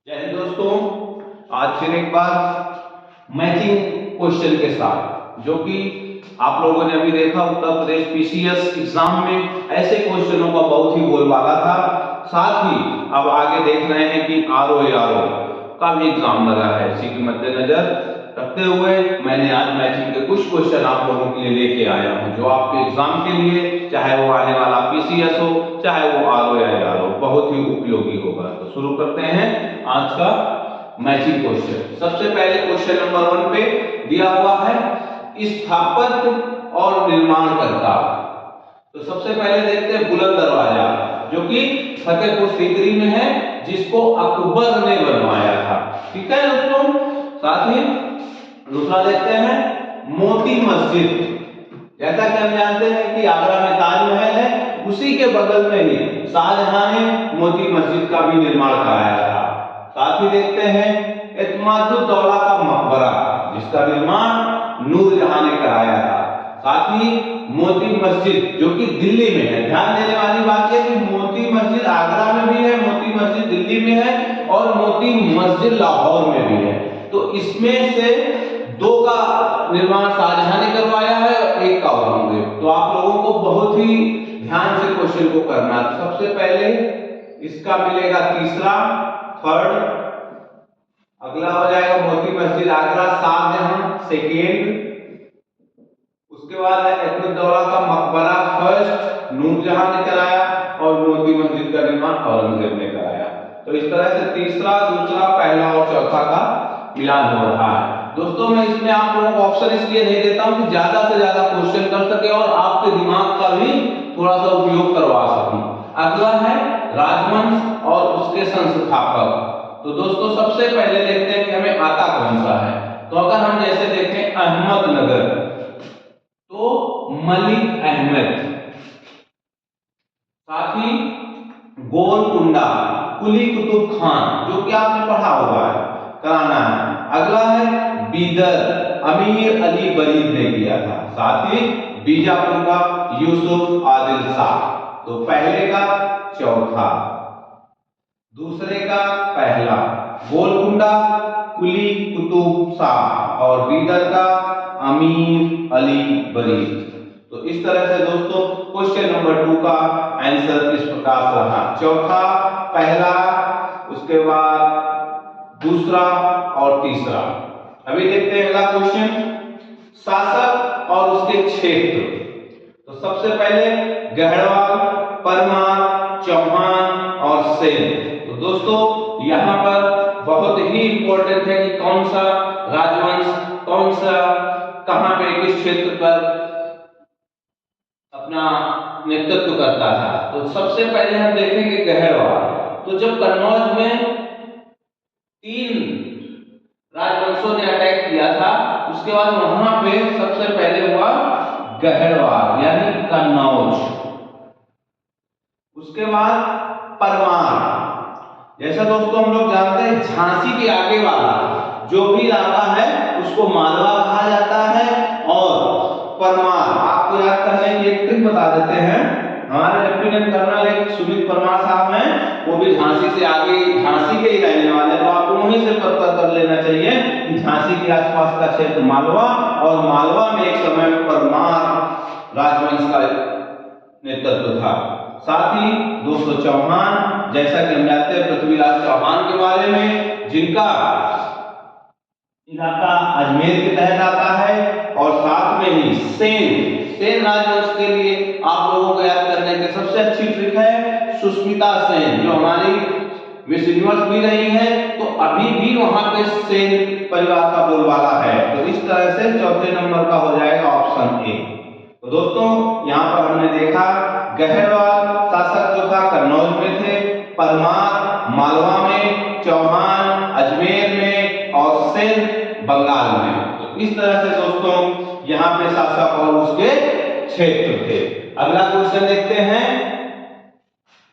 जय हिंद दोस्तों। आज फिर एक बार मैचिंग क्वेश्चन के साथ, जो कि आप लोगों ने अभी देखा उत्तर प्रदेश पीसीएस एग्जाम में ऐसे क्वेश्चनों का बहुत ही बोलबाला था। साथ ही अब आगे देख रहे हैं कि आरओ का भी एग्जाम लगा है। इसी के मद्देनजर रखते हुए मैंने आज मैचिंग के कुछ क्वेश्चन आप लोगों के लिए लेके आया हूं, जो आपके एग्जाम के लिए, चाहे वो आने वाला पीसीएस हो, चाहे वो आरओ हो, बहुत ही उपयोगी होगा। तो शुरू करते हैं आज का मैचिंग क्वेश्चन। सबसे पहले क्वेश्चन नंबर 1 पे दिया हुआ है स्थापत्य और निर्माणकर्ता। तो सबसे पहले देखते हैं बुलंद दरवाजा, जो कि फतेहपुर सीकरी में है, जिसको अकबर ने बनवाया था। ठीक है दोस्तों। साथ ही दूसरा देखते हैं मोती मस्जिद। जैसा कि हम जानते हैं कि आगरा में ताजमहल है, उसी के बगल में ही शाहजहां ने मोती मस्जिद का भी निर्माण कराया था। साथ ही देखते हैं एतमादुद्दौला का मकबरा, जिसका निर्माण नूरजहां ने कराया था। साथ ही मोती मस्जिद, जो कि दिल्ली में है। ध्यान देने वाली बात यह कि मोती मस्जिद आगरा में भी है, मोती मस्जिद दिल्ली में है और मोती मस्जिद लाहौर में भी है। तो इसमें से दो का निर्माण शाहजहां ने करवाया है और एक का औरंगजेब। तो आप लोगों को बहुत ही ध्यान से क्वेश्चन को करना है। सबसे पहले इसका मिलेगा तीसरा, थर्ड। अगला हो जाएगा मोती मस्जिद आगरा, शाहजहां सेकेंड। उसके बाद है एतमुद्दौला का मकबरा फर्स्ट, नूरजहां ने कराया, और मोती मस्जिद का निर्माण औरंगजेब ने कराया। तो इस तरह से तीसरा, दूसरा, पहला और चौथा का मिलान हो रहा है। दोस्तों मैं इसमें आप लोगों को ऑप्शन इसलिए नहीं देता हूं कि ज्यादा से ज्यादा क्वेश्चन कर सके और आपके दिमाग का भी थोड़ा सा उपयोग करवा सकूं। अगला है राजवंश और उसके संस्थापक। तो दोस्तों सबसे पहले देखते हैं कि हमें आता कौन सा है। तो अगर हम जैसे देखें अहमदनगर, तो मलिक अहमद। साथ ही गोलकुंडा कुली कुतुब खान, जो कि आपने पढ़ा हुआ है, कराना है। अगला है बीदर, अमीर अली बरीद ने किया था। साथ ही बीजापुर का यूसुफ आदिल शाह। तो पहले का चौथा, दूसरे का पहला, गोलकुंडा कुली कुतुब शाह और बीदर का अमीर अली बरीद। तो इस तरह से दोस्तों क्वेश्चन नंबर 2 का आंसर इस प्रकार से रहा, चौथा, पहला, उसके बाद दूसरा और तीसरा। अभी देखते हैं अगला क्वेश्चन, शासक और उसके क्षेत्र। तो सबसे पहले गहरवाल, परमार, चौहान और सेन। तो दोस्तों यहां पर बहुत ही इंपॉर्टेंट है कि कौन सा राजवंश कौन सा कहां पे किस क्षेत्र पर अपना नेतृत्व करता था। तो सबसे पहले हम देखेंगे गहरवाल। तो जब कन्नौज में 3 राजवंशों ने अटैक किया था, उसके बाद वहां पे सबसे पहले हुआ गहरवाल यानी कन्नौज। उसके बाद परमार। जैसा दोस्तों हम लोग जानते हैं झांसी के आगे वाला जो भी इलाका है उसको मालवा कहा जाता है। और परमार आपको याद करने की एक ट्रिक बता देते हैं। हमारे लेफ्टिनेंट कर्नल एक सुमित परमार साहब हैं, वो भी झांसी से आगे, झांसी के ही रहने वाले हैं। तो आपको वहीं से पता कर लेना चाहिए कि झांसी के आसपास का क्षेत्र मालवा, और मालवा में एक समय परमार राजवंश का नेतृत्व था। साथ ही दोस्तों चौहान, जैसा कि हम जानते हैं पृथ्वीराज चौहान के बारे में, जिनका इलाका अजमेर के तहत आता है। और साथ में ही सेन राजवंश के लिए आप लोगों को याद करने की सबसे अच्छी ट्रिक है सुष्मिता सेन, जो हमारी मिस यूनिवर्स भी रही है। तो अभी भी वहां पे सेन परिवार का बोलबाला है। तो इस तरह से चौथे नंबर का हो जाएगा ऑप्शन ए। तो दोस्तों यहां पर हमने देखा गहरवाल शासक जो था कन्नौज में थे, परमार मालवा में, चौहान अजमेर में और सेन बंगाल में। तो इस तरह से दोस्तों यहां पे शासक और उसके क्षेत्र थे। अगला क्वेश्चन देखते हैं,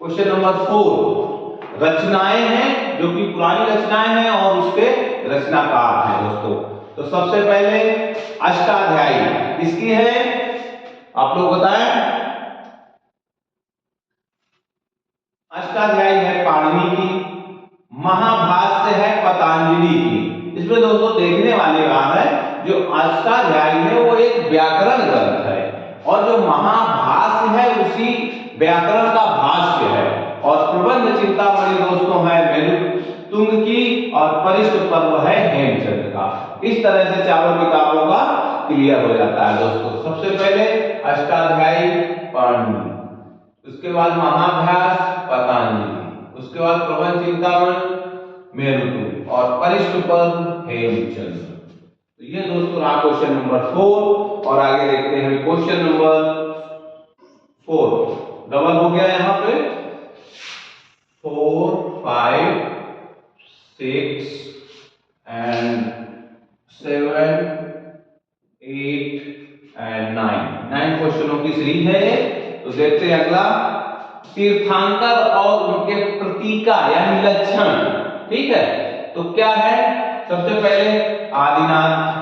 क्वेश्चन नंबर 4। रचनाएं हैं जो कि पुरानी रचनाएं हैं और उसके रचनाकार हैं दोस्तों। तो सबसे पहले अष्टाध्यायी किसकी है आप लोग बताएं। अष्टाध्यायी है पाणिनि की। महाभाष्य भाष्य है पतंजलि की। इसमें दोस्तों देखने वाली बात है, जो अष्टाध्यायी है वो एक व्याकरण ग्रंथ है और जो महाभाष्य है उसी व्याकरण का भाष्य है। और प्रबंध चिंतामणि दोस्तों है मेरुतुंग की और परिष्ट पर्व है हेमचंद का। इस तरह से चारों किताबों का क्लियर हो जाता है दोस्तों। सबसे पहले अष्टाध्यायी पाणिनि, उसके बाद महाभाष्य पतंजलि, उसके बाद प्रबंध चिंतामणि मेरुतुंग और परिष्ट पर्व हेमचंद। तो ये दोस्तों रहा क्वेश्चन नंबर 4। और आगे देखते हैं क्वेश्चन नंबर 4। डबल हो गया यहाँ पे 4, 5, 6 and 7, 8 and 9 क्वेश्चनों की सीरीज है। तो देखते हैं अगला, तीर्थंकर और उनके प्रतीका यानी लक्षण। ठीक है, तो क्या है, सबसे पहले आदिनाथ,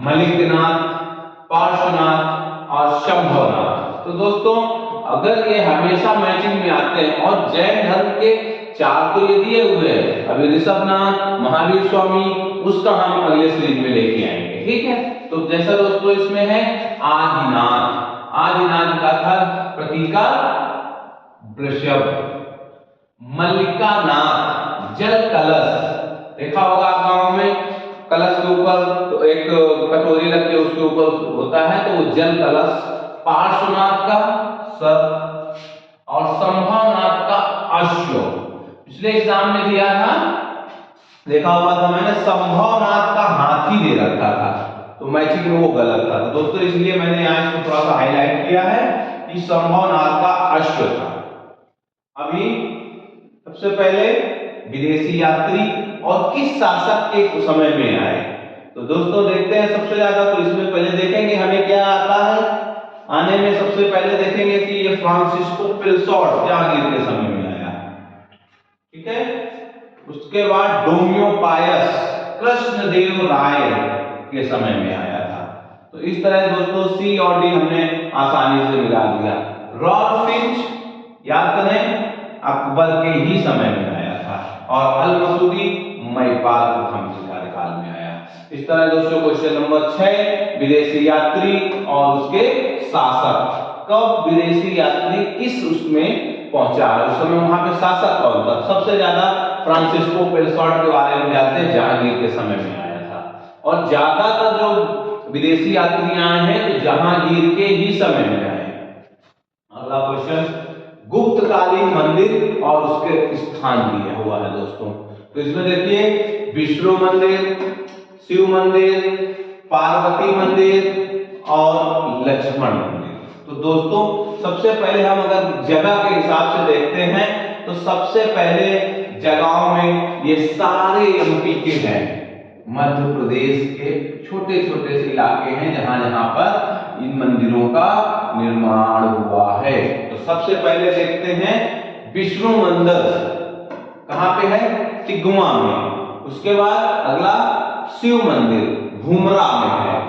मलिकनाथ, पार्श्वनाथ और शंभवनाथ। तो दोस्तों अगर ये हमेशा मैचिंग में आते हैं और जैन धर्म के 4 तो ये दिए हुए हैं, अभी ऋषभनाथ, महावीर स्वामी, उसका हम अगले सीरीज में लेके आएंगे। ठीक है, तो जैसा दोस्तों इसमें है आदिनाथ, आदिनाथ का था प्रतीका वृषभ, मल्लिकानाथ जल कलश, देखा होगा आप गांव में कलश के ऊपर तो एक कटोरी रख के उसके ऊपर होता है तो वो जल कलश। पार्श्वनाथ का सर्प और संभवनाथ का अश्व। पिछले एग्जाम में दिया था, देखा हुआ था मैंने, संभवनाथ का हाथी दे रखा था तो मैचिंग में वो गलत था। तो दोस्तों इसलिए मैंने यहाँ इसको थोड़ा सा हाईलाइट किया है कि संभवनाथ का अश्व था। अभी सबसे पहले विदेशी यात्री और किस शासक के समय में आए, तो दोस्तों देखते हैं सबसे ज्यादा। तो इसमें पहले देखेंगे हमें क्या आता है, आने में सबसे पहले देखेंगे कि ये फ्रांसिस्को पिलसॉट जहांगीर के समय में आया। ठीक है, उसके बाद डोमियोपायस कृष्णदेव राय के समय में आया था। तो इस तरह दोस्तों सी और डी हमने आसानी से मिला दिया। रॉल्फ फिंच याद करें अकबर के ही समय में आया था और अल मसूदी महिपाल प्रथम के कार्यकाल में आया। इस तरह दोस्तों क्वेश्चन नंबर 6, विदेशी यात्री और उसके शासक। कब विदेशी यात्री किस उसमें पहुंचा है, उस समय वहां पे शासक कौन था। सबसे ज्यादा फ्रांसिस्को पिलसॉट के बारे में जानते हैं, जहांगीर के समय में आया था। और ज्यादातर जो विदेशी यात्री आए हैं तो जहांगीर के ही समय में आए। अगला क्वेश्चन, गुप्तकालीन मंदिर और उसके स्थान दिया हुआ है दोस्तों। तो इसमें देखिए विष्णु मंदिर, शिव मंदिर, पार्वती मंदिर और लक्ष्मण मंदिर। तो दोस्तों सबसे पहले हम अगर जगह के हिसाब से देखते हैं तो सबसे पहले जगहों में ये सारे एमपी के हैं, मध्य प्रदेश के छोटे छोटे से इलाके हैं जहां जहां पर इन मंदिरों का निर्माण हुआ है। तो सबसे पहले देखते हैं विष्णु मंदिर कहां पे है, तिगुआ में। उसके बाद अगला शिव मंदिर भूमरा में है।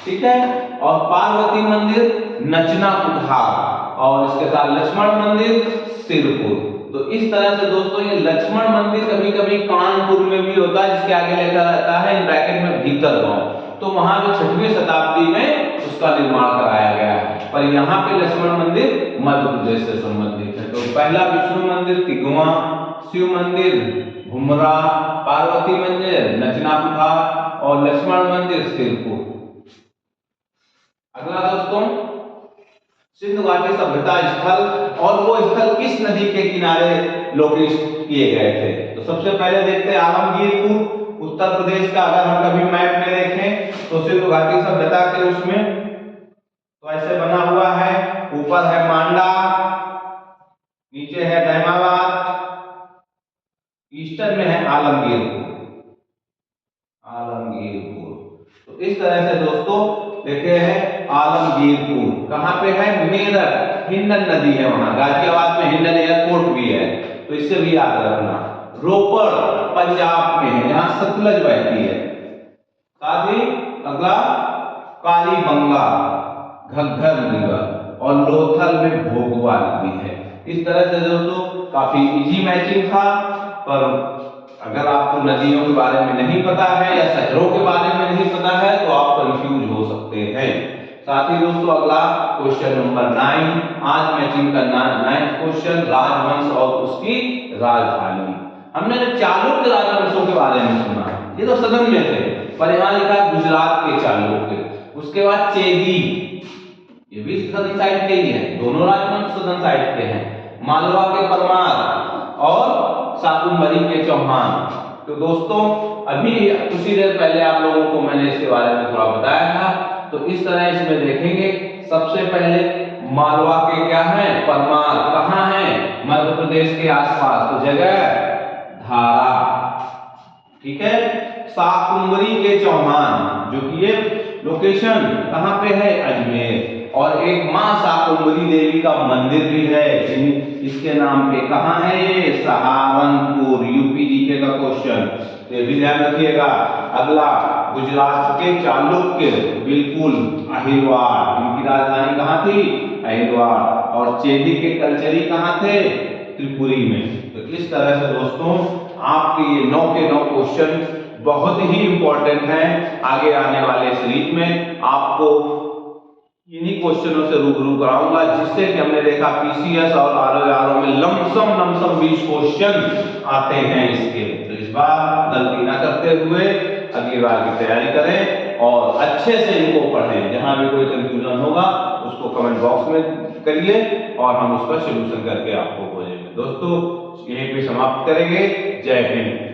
ठीक है, और पार्वती मंदिर नचना कुठार और इसके साथ लक्ष्मण मंदिर सिरपुर। तो इस तरह से दोस्तों ये लक्ष्मण मंदिर कभी कभी कानपुर में भी होता है, जिसके आगे लिखा रहता है इन ब्रैकेट में भीतर गांव। तो वहां भी 6वीं शताब्दी में उसका निर्माण कराया गया है, पर यहाँ पे लक्ष्मण मंदिर मध्य प्रदेश से संबंधित है। तो पहला विष्णु मंदिर तिगुआ, शिव मंदिर भूमरा, पार्वती मंदिर नचना कुठार और लक्ष्मण मंदिर सिरपुर। अगला दोस्तों सिंधु घाटी सभ्यता स्थल और वो स्थल किस नदी के किनारे लोकेट किए गए थे। तो सबसे पहले देखते हैं आलमगीरपुर उत्तर प्रदेश का। अगर हम कभी मैप में देखें तो सिंधु घाटी सभ्यता के उसमें तो ऐसे बना हुआ है, ऊपर है मांडा, नीचे है दहमाबाद, ईस्टर्न में है आलमगीरपुर। आलमगीरपुर तो इस तरह से दोस्तों देखे हैं आलमगीरपुर कहां पे है, मेरठ, हिंडन नदी है वहां, गाजियाबाद में हिंडन एयरपोर्ट भी है तो इससे भी याद रखना। रोपड़ पंजाब में है जहां सतलज बहती है। साथ ही अगला कालीबंगा घग्गर रिवर और लोथल में भोगवा नदी है। इस तरह से दोस्तों काफी इजी मैचिंग था, पर अगर आपको नदियों के बारे में नहीं पता है या शहरों के बारे में नहीं पता है तो आप कंफ्यूज हो सकते हैं। साथ ही दोस्तों अगला क्वेश्चन नंबर 9, आज मैचिंग का 9th क्वेश्चन, राजवंश और उसकी राजधानी। हमने चालुक्य राजवंशों के बारे में सुना, ये तो सदन में थे, पर यहाँ लिखा गुजरात के चालुक्य, उसके बाद चेदी, ये भी सदन साइड के ही है, दोनों राजवंश सदन साइड के हैं, मालवा के परमार और शाकुंभरी के चौहान। तो दोस्तों अभी कुछ ही देर पहले आप लोगों को मैंने इसके बारे में थोड़ा बताया था, तो इस तरह इसमें देखेंगे। सबसे पहले मालवा के क्या है, परमार, कहाँ है, मध्य प्रदेश के आसपास, तो जगह धारा, ठीक है। शाकुंभरी के चौहान, जो कि ये लोकेशन कहाँ पे है, अजमेर, और एक मां शाकुंभरी देवी का मंदिर भी है इसके नाम पे, कहाँ है ये, सहारनपुर, यूपी जीके का क्वेश्चन, तो ये भी ध्यान रखिएगा। अगला गुजरात के चालुक्य, बिल्कुल अहिरवाड़, इनकी राजधानी कहाँ थी, अहिरवाड़, और चेदी के कलचरी कहाँ थे, त्रिपुरी में। तो इस तरह से दोस्तों आपके ये 9 के 9 क्वेश्चन बहुत ही इंपॉर्टेंट हैं। आगे आने वाले सीरीज में आपको इन्हीं क्वेश्चनों से रूबरू कराऊंगा, जिससे कि हमने देखा पीसीएस और आरओ में लमसम 20 क्वेश्चन आते हैं इसके। तो इस बार गलती ना करते हुए अगली बार की तैयारी करें और अच्छे से इनको पढ़ें। जहां भी कोई कंफ्यूजन होगा उसको कमेंट बॉक्स में करिए और हम उसका सलूशन करके आपको भेजेंगे। दोस्तों यहीं पे समाप्त करेंगे। जय हिंद।